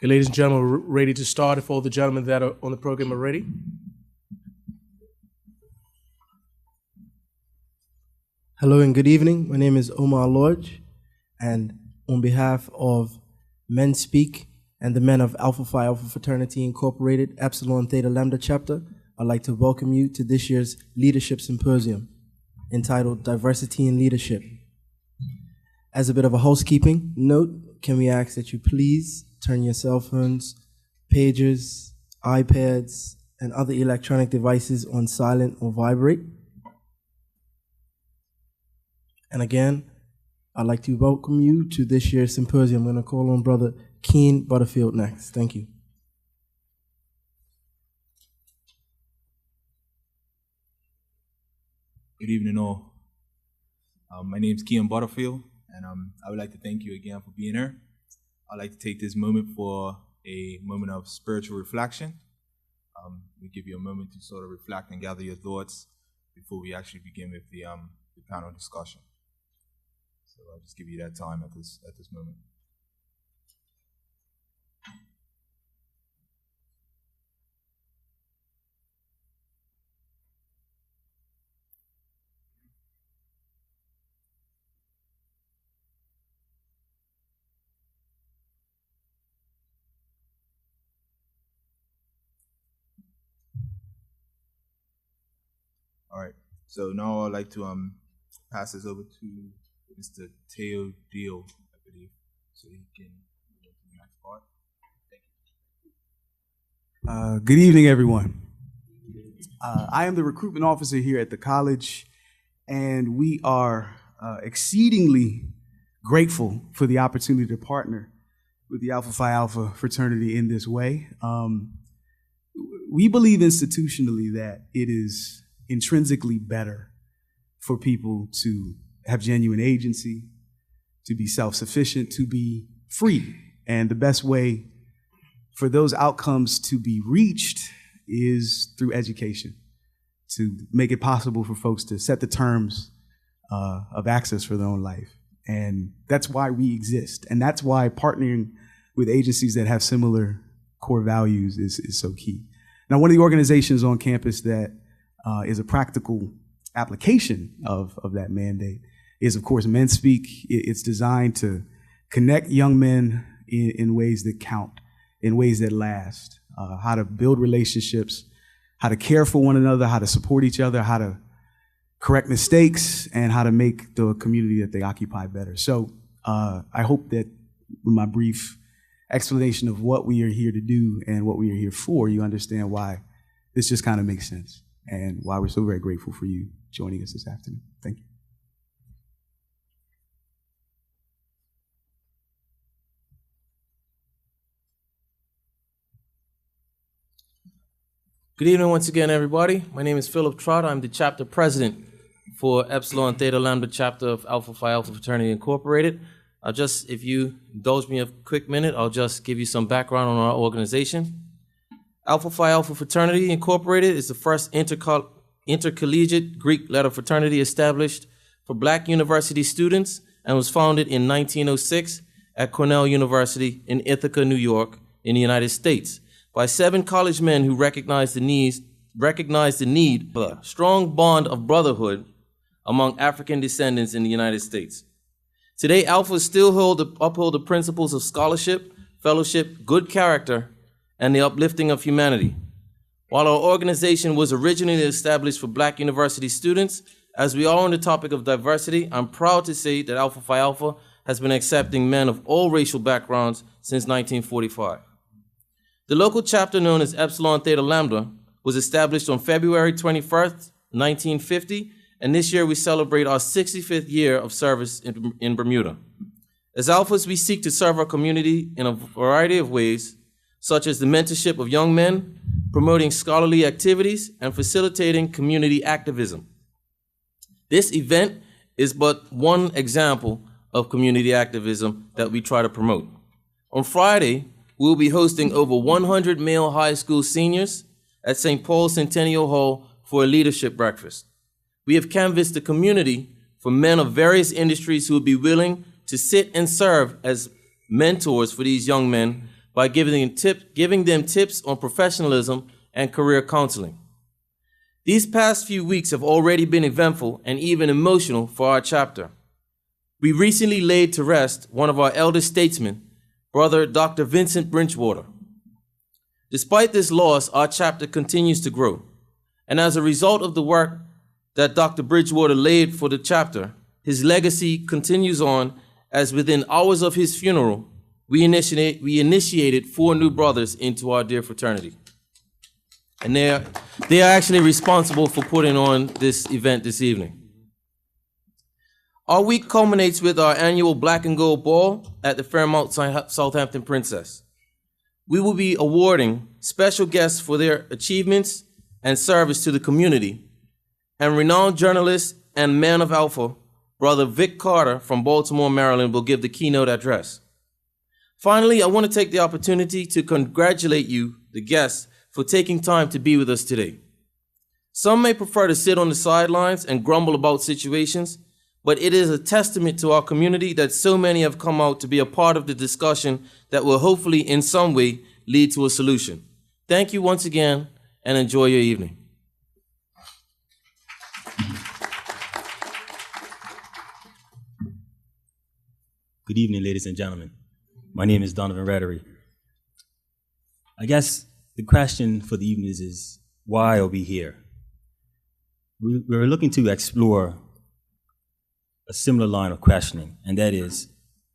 Okay, ladies and gentlemen, we're ready to start if all the gentlemen that are on the program are ready. Hello and good evening. My name is Omar Lodge, and on behalf of Men Speak and the men of Alpha Phi Alpha Fraternity Incorporated, Epsilon, Theta, Lambda chapter, I'd like to welcome you to this year's Leadership Symposium entitled Diversity in Leadership. As a bit of a housekeeping note, can we ask that you please turn your cell phones, pagers, iPads, and other electronic devices on silent or vibrate. And again, I'd like to welcome you to this year's symposium. I'm going to call on Brother Keen Butterfield next. Thank you. Good evening, all. My name is Kean Butterfield, and I would like to thank you again for being here. I'd like to take this moment for a moment of spiritual reflection. We give you a moment to sort of reflect and gather your thoughts before we actually begin with the panel discussion. So I'll just give you that time at this moment. All right, so now I'd like to pass this over to Mr. Teo Deal, I believe, so he can move to the next part. Thank you. Good evening, everyone. I am the recruitment officer here at the college, and we are exceedingly grateful for the opportunity to partner with the Alpha Phi Alpha fraternity in this way. We believe institutionally that it is intrinsically better for people to have genuine agency, to be self-sufficient, to be free. And the best way for those outcomes to be reached is through education, to make it possible for folks to set the terms of access for their own life. And that's why we exist. And that's why partnering with agencies that have similar core values is so key. Now, one of the organizations on campus that is a practical application of that mandate is, of course, Men Speak. It's designed to connect young men in ways that count, in ways that last, how to build relationships, how to care for one another, how to support each other, how to correct mistakes, and how to make the community that they occupy better. So I hope that with my brief explanation of what we are here to do and what we are here for, you understand why this just kind of makes sense and why we're so very grateful for you joining us this afternoon. Thank you. Good evening once again, everybody. My name is Philip Trotter. I'm the chapter president for Epsilon Theta Lambda chapter of Alpha Phi Alpha Fraternity Incorporated. If you indulge me a quick minute, I'll just give you some background on our organization. Alpha Phi Alpha Fraternity Incorporated is the first intercollegiate Greek letter fraternity established for Black university students and was founded in 1906 at Cornell University in Ithaca, New York, in the United States, by 7 college men who recognized the need for a strong bond of brotherhood among African descendants in the United States. Today, Alpha still uphold the principles of scholarship, fellowship, good character, and the uplifting of humanity. While our organization was originally established for Black university students, as we are on the topic of diversity, I'm proud to say that Alpha Phi Alpha has been accepting men of all racial backgrounds since 1945. The local chapter, known as Epsilon Theta Lambda, was established on February 21st, 1950, and this year we celebrate our 65th year of service in Bermuda. As Alphas, we seek to serve our community in a variety of ways, such as the mentorship of young men, promoting scholarly activities, and facilitating community activism. This event is but one example of community activism that we try to promote. On Friday, we'll be hosting over 100 male high school seniors at St. Paul's Centennial Hall for a leadership breakfast. We have canvassed the community for men of various industries who would be willing to sit and serve as mentors for these young men by giving them tips on professionalism and career counseling. These past few weeks have already been eventful and even emotional for our chapter. We recently laid to rest one of our elder statesmen, Brother Dr. Vincent Bridgewater. Despite this loss, our chapter continues to grow. And as a result of the work that Dr. Bridgewater laid for the chapter, his legacy continues on, as within hours of his funeral, we initiated 4 new brothers into our dear fraternity. And they are actually responsible for putting on this event this evening. Our week culminates with our annual Black and Gold Ball at the Fairmount Southampton Princess. We will be awarding special guests for their achievements and service to the community, and renowned journalist and man of Alpha, Brother Vic Carter from Baltimore, Maryland, will give the keynote address. Finally, I want to take the opportunity to congratulate you, the guests, for taking time to be with us today. Some may prefer to sit on the sidelines and grumble about situations, but it is a testament to our community that so many have come out to be a part of the discussion that will hopefully in some way lead to a solution. Thank you once again, and enjoy your evening. Good evening, ladies and gentlemen. My name is Donovan Reddery. I guess the question for the evening is why are we here? We're looking to explore a similar line of questioning, and that is,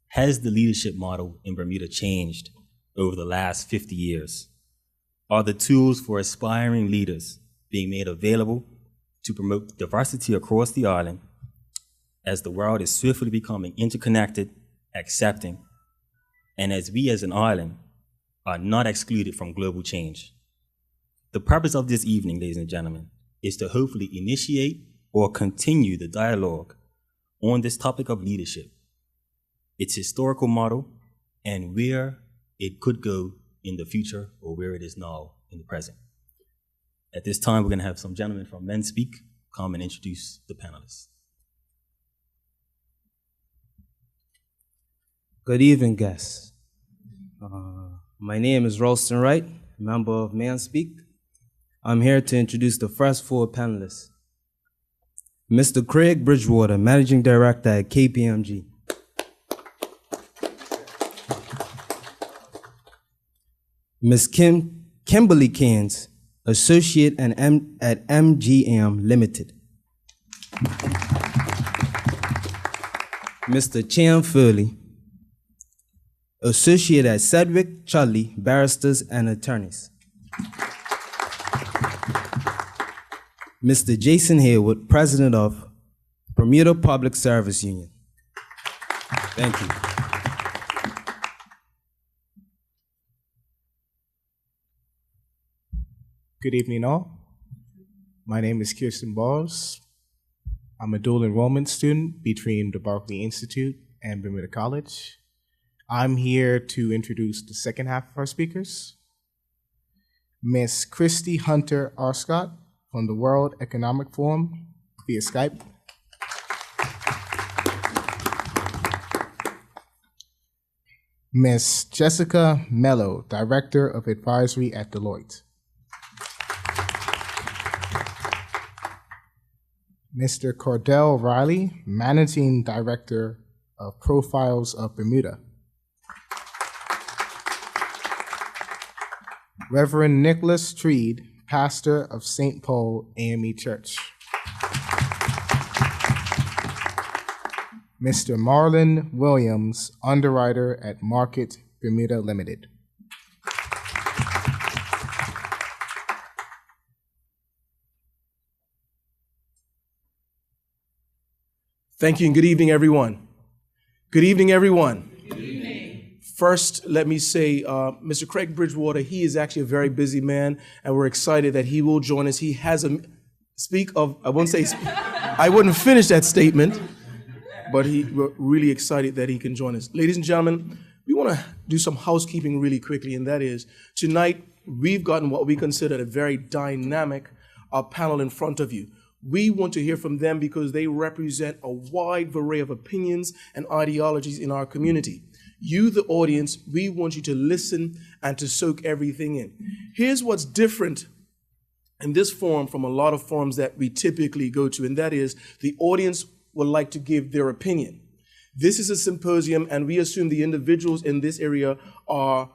has the leadership model in Bermuda changed over the last 50 years? Are the tools for aspiring leaders being made available to promote diversity across the island as the world is swiftly becoming interconnected, accepting, and as we as an island are not excluded from global change? The purpose of this evening, ladies and gentlemen, is to hopefully initiate or continue the dialogue on this topic of leadership, its historical model, and where it could go in the future or where it is now in the present. At this time, we're going to have some gentlemen from Men Speak come and introduce the panelists. Good evening, guests. My name is Ralston Wright, member of Man Speak. I'm here to introduce the first 4 panelists. Mr. Craig Bridgewater, Managing Director at KPMG. Ms. Kimberly Cairns, Associate at MGM Limited. Mr. Chan Furley, Associate at Sedgwick Chudley, Barristers and Attorneys. Mr. Jason Haywood, President of Bermuda Public Service Union. Thank you. Good evening, all. My name is Kirsten Balls. I'm a dual enrollment student between the Berkeley Institute and Bermuda College. I'm here to introduce the second half of our speakers. Miss Christy Hunter Arscott from the World Economic Forum via Skype. Miss Jessica Mello, Director of Advisory at Deloitte. Mr. Cordell Riley, Managing Director of Profiles of Bermuda. Reverend Nicholas Treed, Pastor of St. Paul AME Church. Mr. Marlon Williams, Underwriter at Market Bermuda Limited. Thank you and good evening, everyone. Good evening, everyone. Good evening. First, let me say, Mr. Craig Bridgewater, he is actually a very busy man, and we're excited that he will join us. He has I wouldn't finish that statement, but we're really excited that he can join us. Ladies and gentlemen, we want to do some housekeeping really quickly, and that is, tonight, we've gotten what we consider a very dynamic panel in front of you. We want to hear from them because they represent a wide array of opinions and ideologies in our community. You, the audience, we want you to listen and to soak everything in. Here's what's different in this forum from a lot of forums that we typically go to, and that is the audience would like to give their opinion. This is a symposium, and we assume the individuals in this area are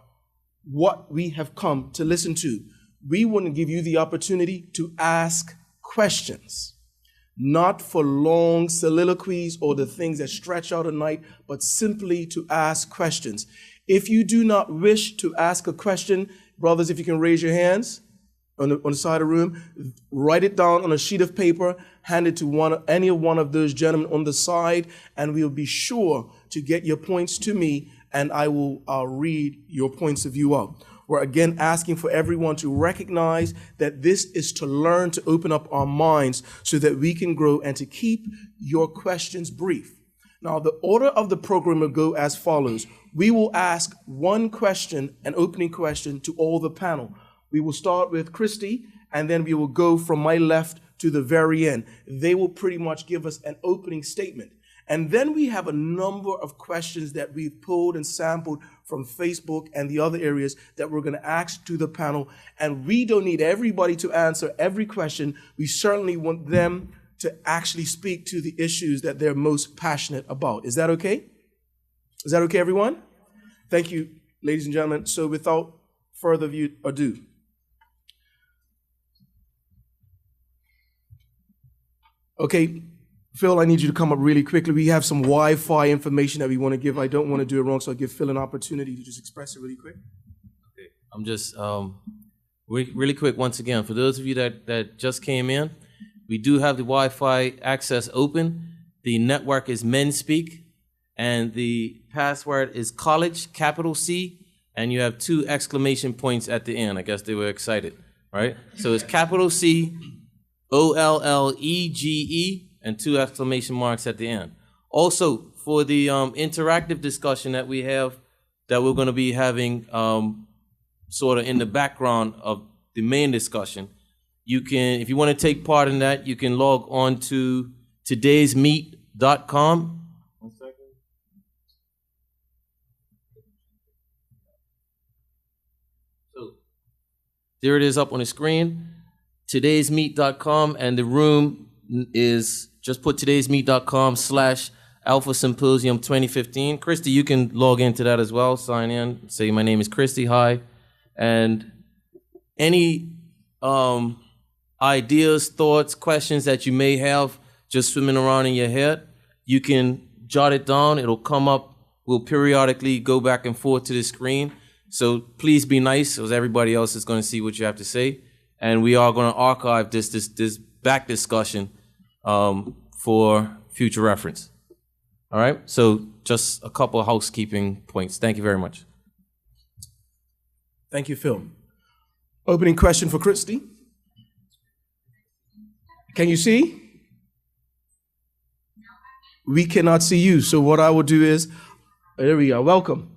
what we have come to listen to. We want to give you the opportunity to ask questions, not for long soliloquies or the things that stretch out a night, but simply to ask questions. If you do not wish to ask a question, brothers, if you can raise your hands on the side of the room, write it down on a sheet of paper, hand it to any one of those gentlemen on the side, and we'll be sure to get your points to me, and I'll read your points of view out. We're again asking for everyone to recognize that this is to learn to open up our minds so that we can grow, and to keep your questions brief. Now, the order of the program will go as follows. We will ask one question, an opening question, to all the panel. We will start with Christy, and then we will go from my left to the very end. They will pretty much give us an opening statement. And then we have a number of questions that we've pulled and sampled from Facebook and the other areas that we're going to ask to the panel. And we don't need everybody to answer every question. We certainly want them to actually speak to the issues that they're most passionate about. Is that okay? Is that okay, everyone? Thank you, ladies and gentlemen. So without further ado, okay, Phil, I need you to come up really quickly. We have some Wi-Fi information that we want to give. I don't want to do it wrong, so I'll give Phil an opportunity to just express it really quick. Okay. I'm just really quick once again, for those of you that just came in, we do have the Wi-Fi access open. The network is MenSpeak, and the password is college, capital C, and you have 2 exclamation points at the end. I guess they were excited, right? So it's capital C, OLLEGE, and 2 exclamation marks at the end. Also, for the interactive discussion that we have, that we're going to be having sort of in the background of the main discussion, you can, if you want to take part in that, you can log on to todaysmeet.com. One second. So there it is up on the screen, todaysmeet.com, and the room is, just put todaysmeet.com/Alpha Symposium 2015. Christy, you can log into that as well, sign in, say my name is Christy, hi. And any ideas, thoughts, questions that you may have just swimming around in your head, you can jot it down, it'll come up, we'll periodically go back and forth to the screen. So please be nice, because everybody else is going to see what you have to say. And we are going to archive this back discussion for future reference. All right, so just a couple of housekeeping points. Thank you very much. Thank you, Phil. Opening question for Christy. Can you see? We cannot see you, so what I will do is, there we are, welcome.